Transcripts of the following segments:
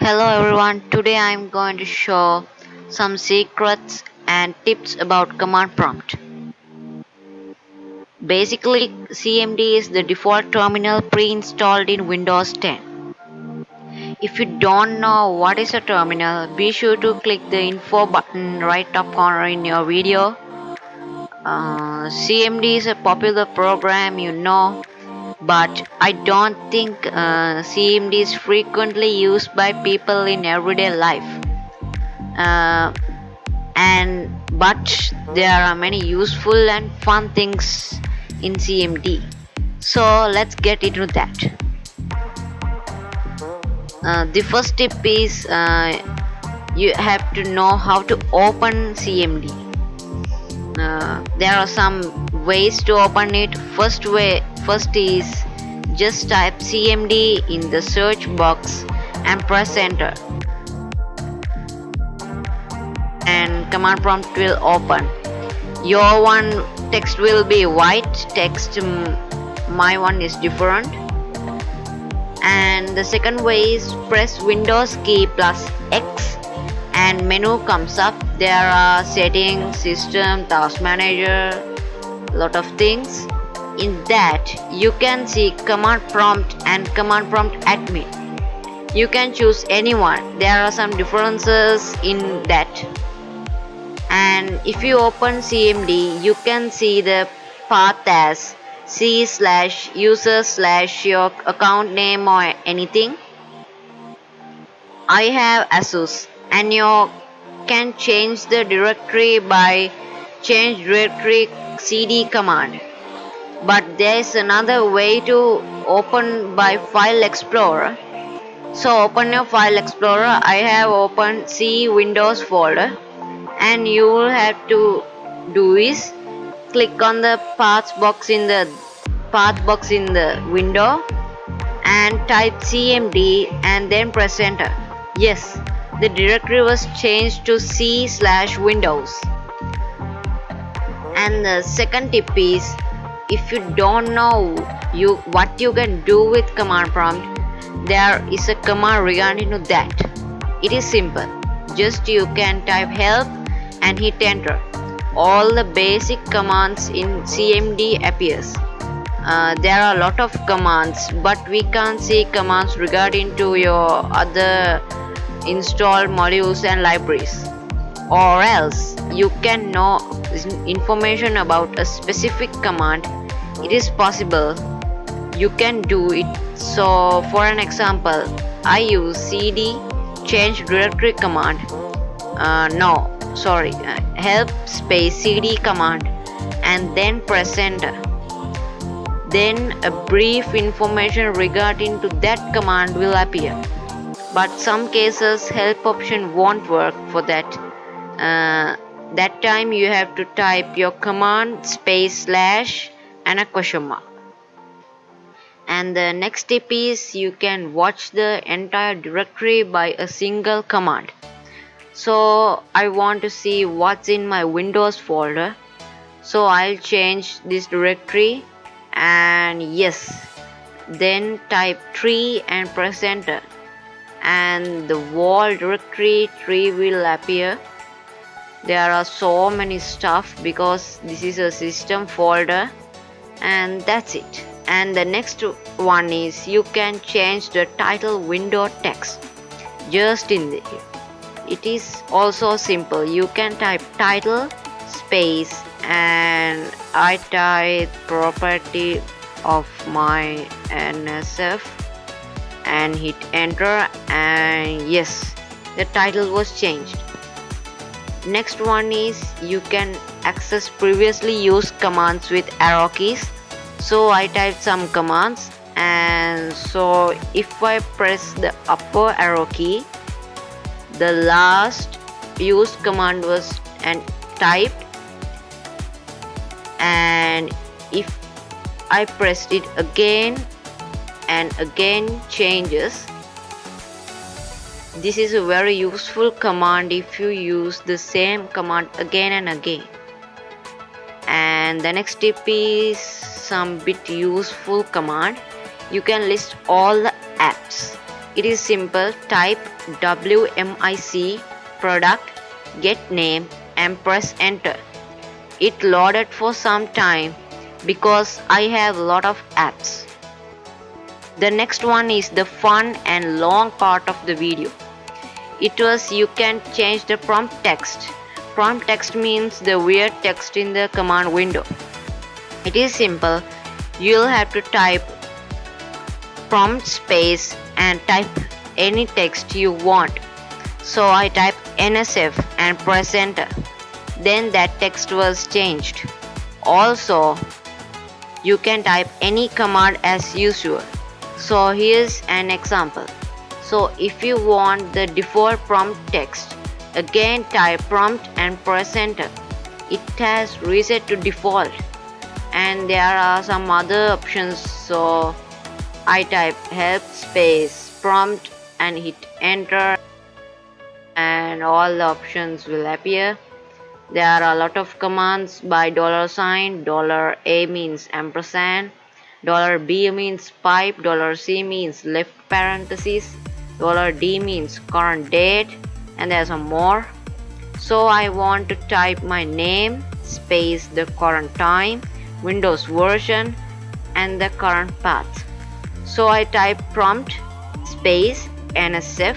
Hello everyone, today I am going to show some secrets and tips about command prompt. Basically, CMD is the default terminal pre-installed in Windows 10. If you don't know what is a terminal, be sure to click the info button right top corner in your video. CMD is a popular program, but I don't think CMD is frequently used by people in everyday life. Uh, and but there are many useful and fun things in CMD. So let's get into that. The first tip is you have to know how to open CMD. There are some ways to open it. First is just type CMD in the search box and press enter, and command prompt will open. Your one text will be white text, my one is different. And the second way is press Windows key plus X and menu comes up. There are settings, system, task manager, lot of things. In that you can see command prompt and command prompt admin. You can choose anyone. There are some differences in that. And if you open CMD, you can see the path as c/user/ your account name or anything. I have ASUS, and you can change the directory by change directory cd command. But there is another way to open by File Explorer. So open your File Explorer. I have opened C Windows folder, and you will have to do is click on the path box in the window and type CMD and then press enter. Yes, the directory was changed to C/Windows. And the second tip is, if you don't know what you can do with command prompt, there is a command regarding to that. It is simple. Just you can type help and hit enter. All the basic commands in CMD appears. There are a lot of commands, but we can't see commands regarding to your other installed modules and libraries. Or else you can know information about a specific command. It is possible you can do it. So for an example, I use cd change directory command. Help space cd command and then press enter. Then a brief information regarding to that command will appear. But some cases help option won't work for that. That time you have to type your command space slash and a question mark. And the next tip is you can watch the entire directory by a single command. So I want to see what's in my Windows folder, so I'll change this directory, and yes, then type tree and press enter, and the whole directory tree will appear. There are so many stuff because this is a system folder, and that's it. And the next one is you can change the title window text just in the. It is also simple. You can type title space and I type property of my NSF and hit enter, and yes, the title was changed. Next one is you can access previously used commands with arrow keys. So I typed some commands, and so if I press the upper arrow key, the last used command was and typed, and if I pressed it again and again changes. This is a very useful command if you use the same command again and again. And the next tip is some bit useful command. You can list all the apps. It is simple. Type WMIC product get name and press enter. It loaded for some time because I have a lot of apps. The next one is the fun and long part of the video. It was you can change the prompt text. Prompt text means the weird text in the command window. It is simple. You'll have to type prompt space and type any text you want. So I type NSF and press enter. Then that text was changed. Also, you can type any command as usual. So here's an example. So if you want the default prompt text, again type prompt and press enter. It has reset to default, and there are some other options. So I type help space prompt and hit enter, and all the options will appear. There are a lot of commands by $sign. $A means ampersand, $B means pipe, $C means left parenthesis, $D means current date, and there's some more. So I want to type my name space the current time, Windows version, and the current path. So I type prompt space NSF,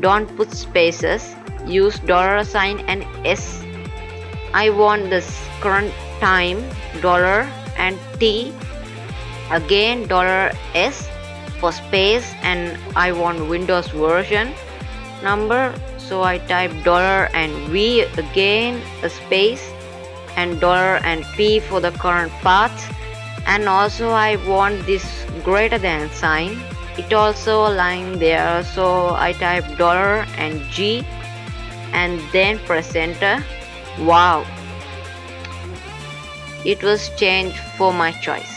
don't put spaces, use $sign and S. I want this current time and T, again $S for space, and I want Windows version number. So I type and V, again a space, and and P for the current path. And also I want this greater than sign. It also lying there. So I type and G and then press enter. Wow, it was changed for my choice.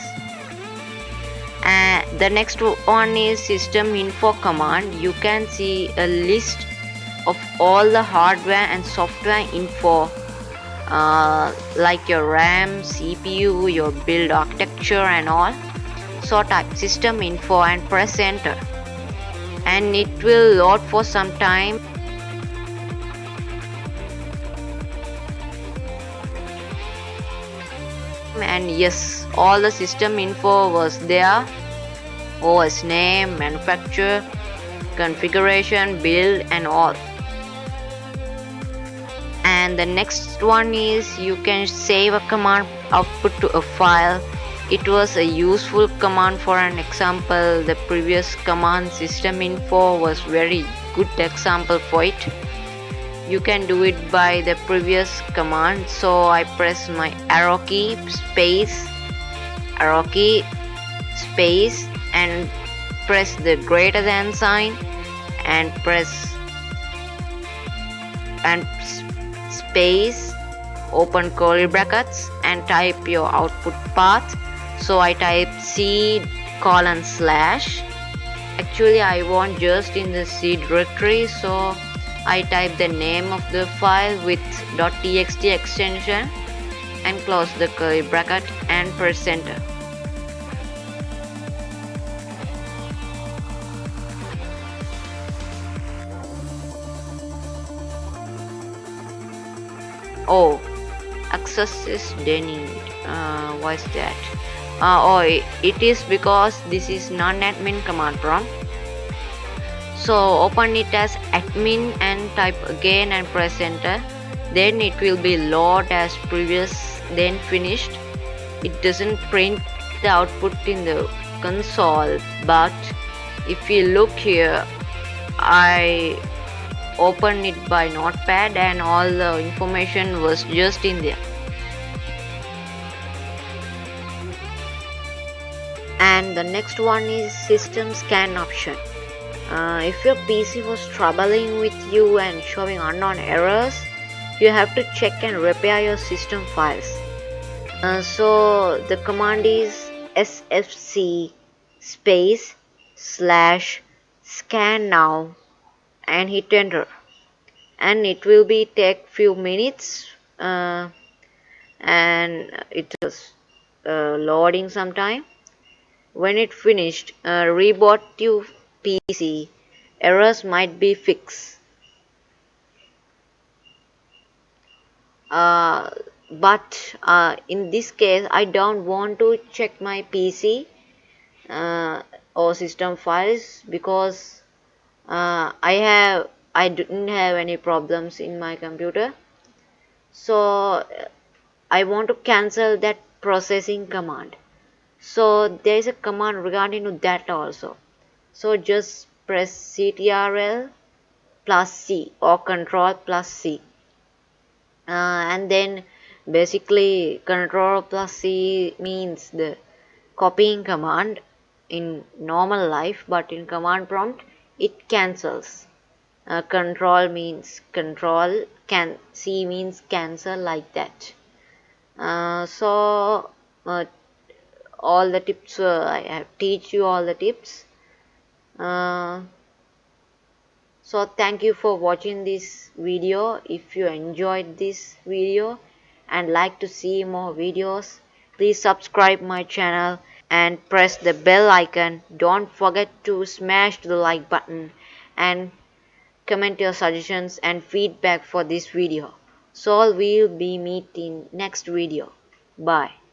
The next one is system info command. You can see a list of all the hardware and software info, like your RAM, CPU, your build architecture and all. So type system info and press enter, and it will load for some time. And yes, all the system info was there: OS name, manufacturer, configuration, build and all. And the next one is you can save a command output to a file. It was a useful command. For an example, the previous command system info was very good example for it. You can do it by the previous command. So I press my arrow key space and press the greater than sign and press and space open curly brackets and type your output path. So I type C:/. Actually I want just in the C directory, so I type the name of the file with .txt extension and close the curly bracket and press enter. Oh, access is denied. Why is that? It is because this is non-admin command prompt. So open it as admin and type again and press enter. Then it will be load as previous, then finished. It doesn't print the output in the console, but if you look here, I open it by notepad and all the information was just in there. And the next one is system scan option. If your PC was troubling with you and showing unknown errors, you have to check and repair your system files. So the command is sfc /scan now and hit enter, and it will be take few minutes, and it was loading some time. When it finished, reboot your PC errors might be fixed. uh, but in this case I don't want to check my PC or system files because I didn't have any problems in my computer. So I want to cancel that processing command. So there is a command regarding to that also. So just press ctrl plus C or control plus C, and then basically control plus C means the copying command in normal life, but in command prompt it cancels. Control means control, C means cancel, like that. So all the tips, I have teach you all the tips. uh, So thank you for watching this video. If you enjoyed this video and like to see more videos, please subscribe my channel and press the bell icon. Don't forget to smash the like button and comment your suggestions and feedback for this video. So we'll be meeting next video. Bye.